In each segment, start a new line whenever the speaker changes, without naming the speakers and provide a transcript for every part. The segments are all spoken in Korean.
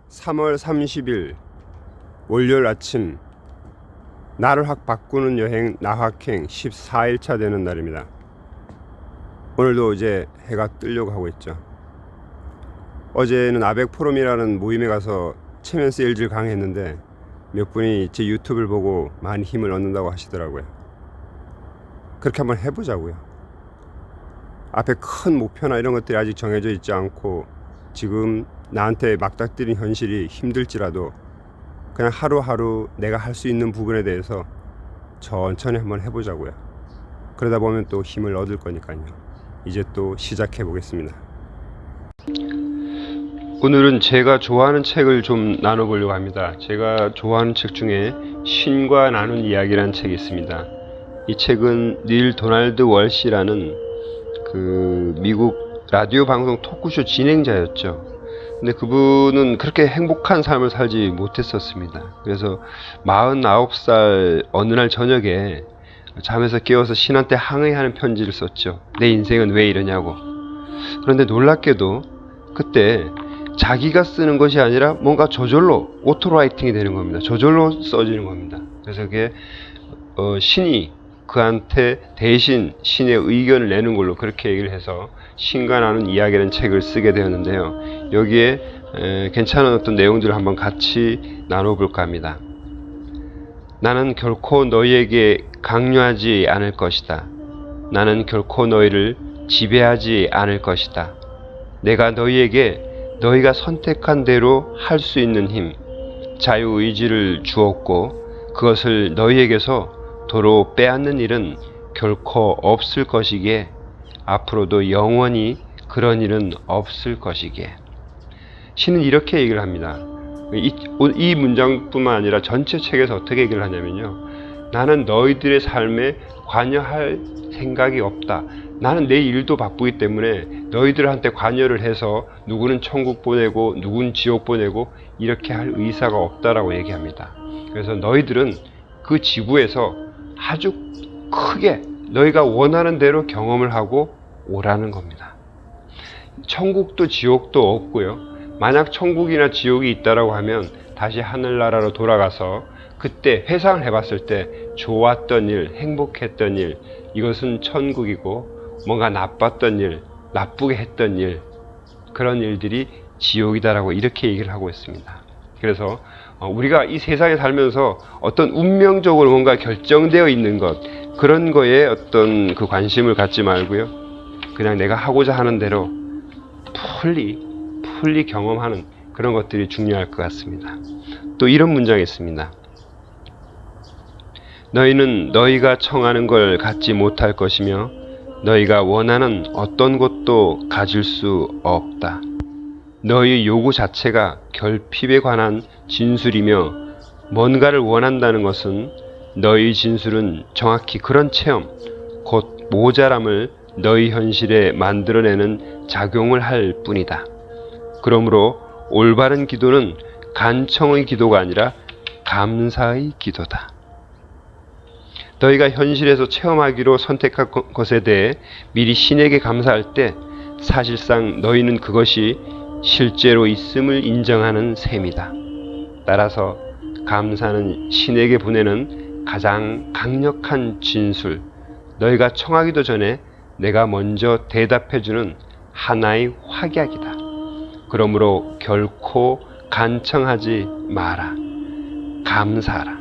3월 30일 월요일 아침 나를 확 바꾸는 여행 나확행 14일차 되는 날입니다. 오늘도 이제 해가 뜨려고 하고 있죠. 어제는 아벡 포럼이라는 모임에 가서 체면 세일즈를 강의했는데 몇 분이 제 유튜브를 보고 많이 힘을 얻는다고 하시더라고요. 그렇게 한번 해보자고요. 앞에 큰 목표나 이런 것들이 아직 정해져 있지 않고 지금 나한테 막닥뜨린 현실이 힘들지라도 그냥 하루하루 내가 할 수 있는 부분에 대해서 천천히 한번 해보자고요. 그러다 보면 또 힘을 얻을 거니까요. 이제 또 시작해 보겠습니다. 오늘은 제가 좋아하는 책을 좀 나눠보려고 합니다. 제가 좋아하는 책 중에 신과 나눈 이야기라는 책이 있습니다. 이 책은 닐 도널드 월시라는 그 미국 라디오 방송 토크쇼 진행자였죠. 근데 그분은 그렇게 행복한 삶을 살지 못했었습니다. 그래서 49살 어느 날 저녁에 잠에서 깨어서 신한테 항의하는 편지를 썼죠. 내 인생은 왜 이러냐고. 그런데 놀랍게도 그때 자기가 쓰는 것이 아니라 뭔가 저절로 오토라이팅이 되는 겁니다. 저절로 써지는 겁니다. 그래서 그게 신이 그한테 대신 신의 의견을 내는 걸로 그렇게 얘기를 해서 신과 나눈 이야기라는 책을 쓰게 되었는데요. 여기에 괜찮은 어떤 내용들을 한번 같이 나눠볼까 합니다. 나는 결코 너희에게 강요하지 않을 것이다. 나는 결코 너희를 지배하지 않을 것이다. 내가 너희에게 너희가 선택한 대로 할 수 있는 힘, 자유의지를 주었고 그것을 너희에게서 도로 빼앗는 일은 결코 없을 것이기에 앞으로도 영원히 그런 일은 없을 것이기에. 신은 이렇게 얘기를 합니다. 이 문장뿐만 아니라 전체 책에서 어떻게 얘기를 하냐면요. 나는 너희들의 삶에 관여할 생각이 없다. 나는 내 일도 바쁘기 때문에 너희들한테 관여를 해서 누구는 천국 보내고 누구는 지옥 보내고 이렇게 할 의사가 없다라고 얘기합니다. 그래서 너희들은 그 지구에서 아주 크게 너희가 원하는 대로 경험을 하고 오라는 겁니다. 천국도 지옥도 없고요. 만약 천국이나 지옥이 있다라고 하면 다시 하늘나라로 돌아가서 그때 회상을 해봤을 때 좋았던 일, 행복했던 일, 이것은 천국이고 뭔가 나빴던 일, 나쁘게 했던 일, 그런 일들이 지옥이다라고 이렇게 얘기를 하고 있습니다. 그래서 우리가 이 세상에 살면서 어떤 운명적으로 뭔가 결정되어 있는 것, 그런 거에 어떤 그 관심을 갖지 말고요. 그냥 내가 하고자 하는 대로 풀리 경험하는 그런 것들이 중요할 것 같습니다. 또 이런 문장이 있습니다. 너희는 너희가 청하는 걸 갖지 못할 것이며 너희가 원하는 어떤 것도 가질 수 없다. 너희 요구 자체가 결핍에 관한 진술이며 뭔가를 원한다는 것은 너희 진술은 정확히 그런 체험, 곧 모자람을 너희 현실에 만들어내는 작용을 할 뿐이다. 그러므로 올바른 기도는 간청의 기도가 아니라 감사의 기도다. 너희가 현실에서 체험하기로 선택한 것에 대해 미리 신에게 감사할 때 사실상 너희는 그것이 실제로 있음을 인정하는 셈이다. 따라서 감사는 신에게 보내는 가장 강력한 진술, 너희가 청하기도 전에 내가 먼저 대답해주는 하나의 확약이다. 그러므로 결코 간청하지 마라. 감사하라.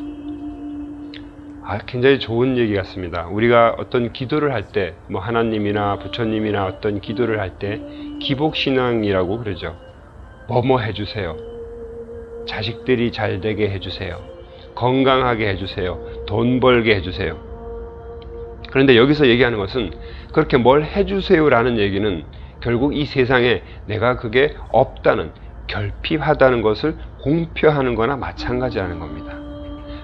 굉장히 좋은 얘기 같습니다. 우리가 어떤 기도를 할 때, 하나님이나 부처님이나 어떤 기도를 할 때 기복신앙이라고 그러죠. 뭐뭐 해주세요. 자식들이 잘 되게 해주세요. 건강하게 해주세요. 돈 벌게 해주세요. 그런데 여기서 얘기하는 것은 그렇게 뭘 해주세요라는 얘기는 결국 이 세상에 내가 그게 없다는, 결핍하다는 것을 공표하는 거나 마찬가지라는 겁니다.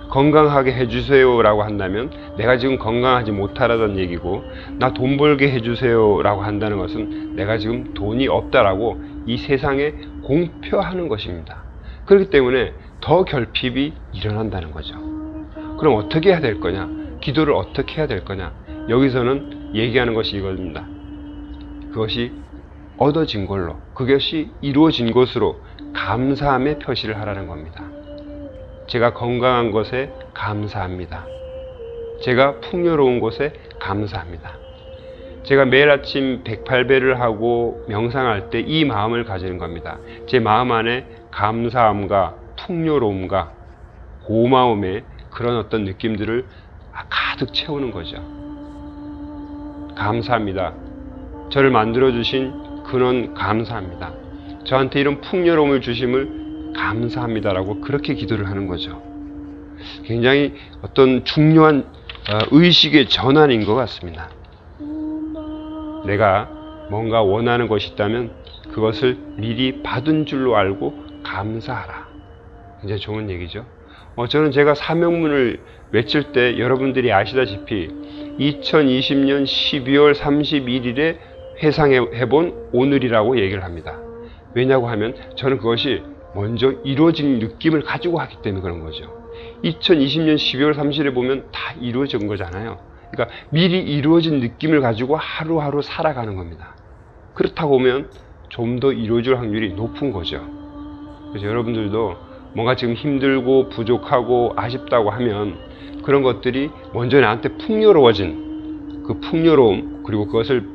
건강하게 해주세요 라고 한다면 내가 지금 건강하지 못하라는 얘기고, 나 돈 벌게 해주세요 라고 한다는 것은 내가 지금 돈이 없다라고 이 세상에 공표하는 것입니다. 그렇기 때문에 더 결핍이 일어난다는 거죠. 그럼 어떻게 해야 될 거냐? 기도를 어떻게 해야 될 거냐? 여기서는 얘기하는 것이 이겁니다. 그것이 얻어진 걸로, 그것이 이루어진 것으로 감사함의 표시를 하라는 겁니다. 제가 건강한 것에 감사합니다. 제가 풍요로운 것에 감사합니다. 제가 매일 아침 108배를 하고 명상할 때 이 마음을 가지는 겁니다. 제 마음 안에 감사함과 풍요로움과 고마움의 그런 어떤 느낌들을 가득 채우는 거죠. 감사합니다. 저를 만들어주신 근원 감사합니다. 저한테 이런 풍요로움을 주심을 감사합니다라고 그렇게 기도를 하는 거죠. 굉장히 어떤 중요한 의식의 전환인 것 같습니다. 내가 뭔가 원하는 것이 있다면 그것을 미리 받은 줄로 알고 감사하라. 굉장히 좋은 얘기죠. 저는 제가 사명문을 외칠 때 여러분들이 아시다시피 2020년 12월 31일에 회상해본 오늘이라고 얘기를 합니다. 왜냐고 하면 저는 그것이 먼저 이루어진 느낌을 가지고 하기 때문에 그런 거죠. 2020년 12월 30일에 보면 다 이루어진 거잖아요. 그러니까 미리 이루어진 느낌을 가지고 하루하루 살아가는 겁니다. 그렇다고 보면 좀 더 이루어질 확률이 높은 거죠. 그래서 여러분들도 뭔가 지금 힘들고 부족하고 아쉽다고 하면 그런 것들이 먼저 나한테 풍요로워진 그 풍요로움, 그리고 그것을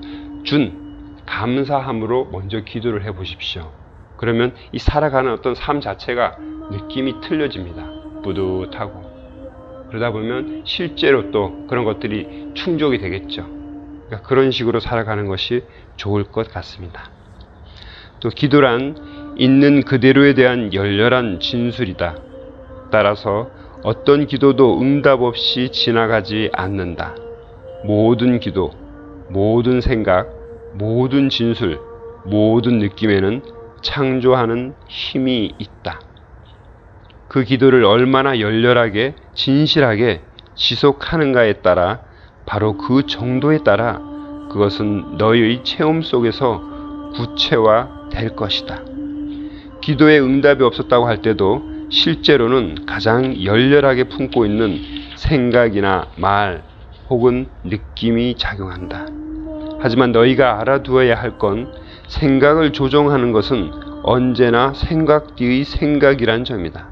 준 감사함으로 먼저 기도를 해 보십시오. 그러면 이 살아가는 어떤 삶 자체가 느낌이 틀려집니다. 뿌듯하고. 그러다 보면 실제로 또 그런 것들이 충족이 되겠죠. 그러니까 그런 식으로 살아가는 것이 좋을 것 같습니다. 또 기도란 있는 그대로에 대한 열렬한 진술이다. 따라서 어떤 기도도 응답 없이 지나가지 않는다. 모든 기도, 모든 생각, 모든 진술, 모든 느낌에는 창조하는 힘이 있다. 그 기도를 얼마나 열렬하게, 진실하게 지속하는가에 따라, 바로 그 정도에 따라 그것은 너의 체험 속에서 구체화 될 것이다. 기도에 응답이 없었다고 할 때도 실제로는 가장 열렬하게 품고 있는 생각이나 말 혹은 느낌이 작용한다. 하지만 너희가 알아두어야 할 건 생각을 조종하는 것은 언제나 생각 뒤의 생각이란 점이다.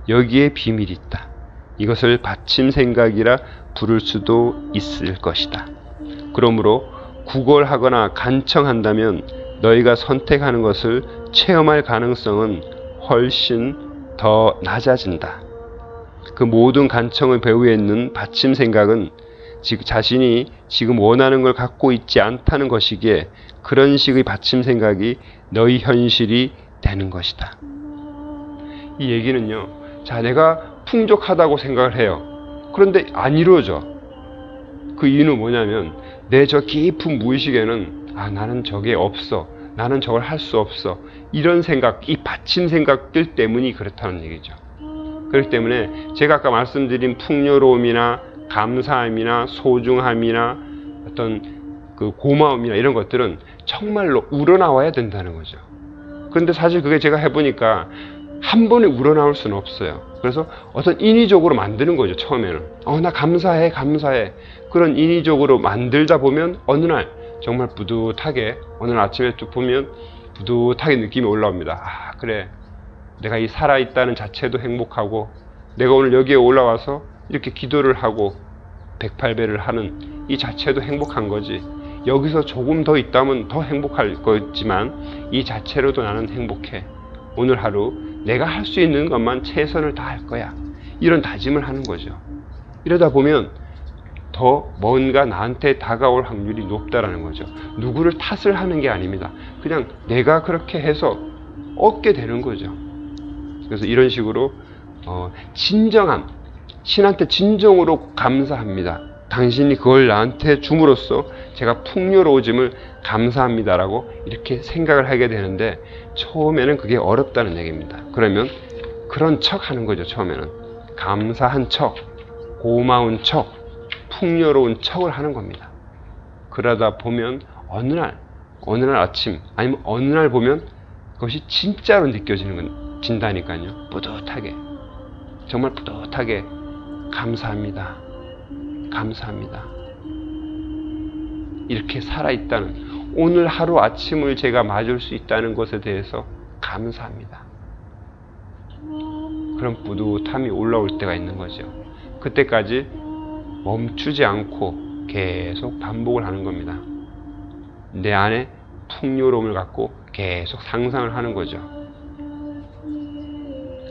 여기에 비밀이 있다. 이것을 받침 생각이라 부를 수도 있을 것이다. 그러므로 구걸하거나 간청한다면 너희가 선택하는 것을 체험할 가능성은 훨씬 더 낮아진다. 그 모든 간청의 배후에 있는 받침 생각은 자신이 지금 원하는 걸 갖고 있지 않다는 것이기에 그런 식의 받침 생각이 너희 현실이 되는 것이다. 이 얘기는요, 자, 내가 풍족하다고 생각을 해요. 그런데 안 이루어져. 그 이유는 뭐냐면 내 저 깊은 무의식에는 나는 저게 없어. 나는 저걸 할 수 없어. 이런 생각, 이 받침 생각들 때문이 그렇다는 얘기죠. 그렇기 때문에 제가 아까 말씀드린 풍요로움이나 감사함이나 소중함이나 어떤 그 고마움이나 이런 것들은 정말로 우러나와야 된다는 거죠. 그런데 사실 그게 제가 해보니까 한 번에 우러나올 수는 없어요. 그래서 어떤 인위적으로 만드는 거죠. 처음에는 나 감사해. 그런 인위적으로 만들다 보면 어느 날 정말 뿌듯하게, 오늘 아침에 쭉 보면 뿌듯하게 느낌이 올라옵니다. 그래, 내가 이 살아있다는 자체도 행복하고, 내가 오늘 여기에 올라와서 이렇게 기도를 하고 108배를 하는 이 자체도 행복한 거지. 여기서 조금 더 있다면 더 행복할 거지만 이 자체로도 나는 행복해. 오늘 하루 내가 할 수 있는 것만 최선을 다할 거야. 이런 다짐을 하는 거죠. 이러다 보면 더 뭔가 나한테 다가올 확률이 높다라는 거죠. 누구를 탓을 하는 게 아닙니다. 그냥 내가 그렇게 해서 얻게 되는 거죠. 그래서 이런 식으로 진정함, 신한테 진정으로 감사합니다. 당신이 그걸 나한테 줌으로써 제가 풍요로워짐을 감사합니다라고 이렇게 생각을 하게 되는데, 처음에는 그게 어렵다는 얘기입니다. 그러면 그런 척 하는 거죠. 처음에는 감사한 척, 고마운 척, 풍요로운 척을 하는 겁니다. 그러다 보면 어느 날 아침, 아니면 어느 날 보면 그것이 진짜로 진다니까요. 뿌듯하게, 정말 뿌듯하게 감사합니다. 이렇게 살아있다는, 오늘 하루 아침을 제가 맞을 수 있다는 것에 대해서 감사합니다. 그런 뿌듯함이 올라올 때가 있는 거죠. 그때까지 멈추지 않고 계속 반복을 하는 겁니다. 내 안에 풍요로움을 갖고 계속 상상을 하는 거죠.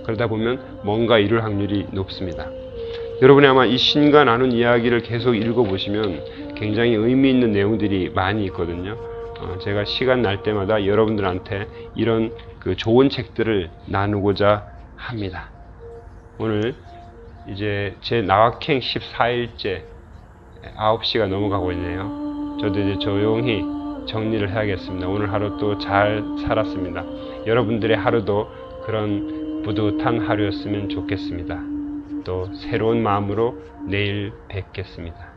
그러다 보면 뭔가 이룰 확률이 높습니다. 여러분이 아마 이 신과 나눈 이야기를 계속 읽어보시면 굉장히 의미 있는 내용들이 많이 있거든요. 제가 시간 날 때마다 여러분들한테 이런 그 좋은 책들을 나누고자 합니다. 오늘 이제 제 나와행 14일째 9시가 넘어가고 있네요. 저도 이제 조용히 정리를 해야겠습니다. 오늘 하루 또 잘 살았습니다. 여러분들의 하루도 그런 뿌듯한 하루였으면 좋겠습니다. 또 새로운 마음으로 내일 뵙겠습니다.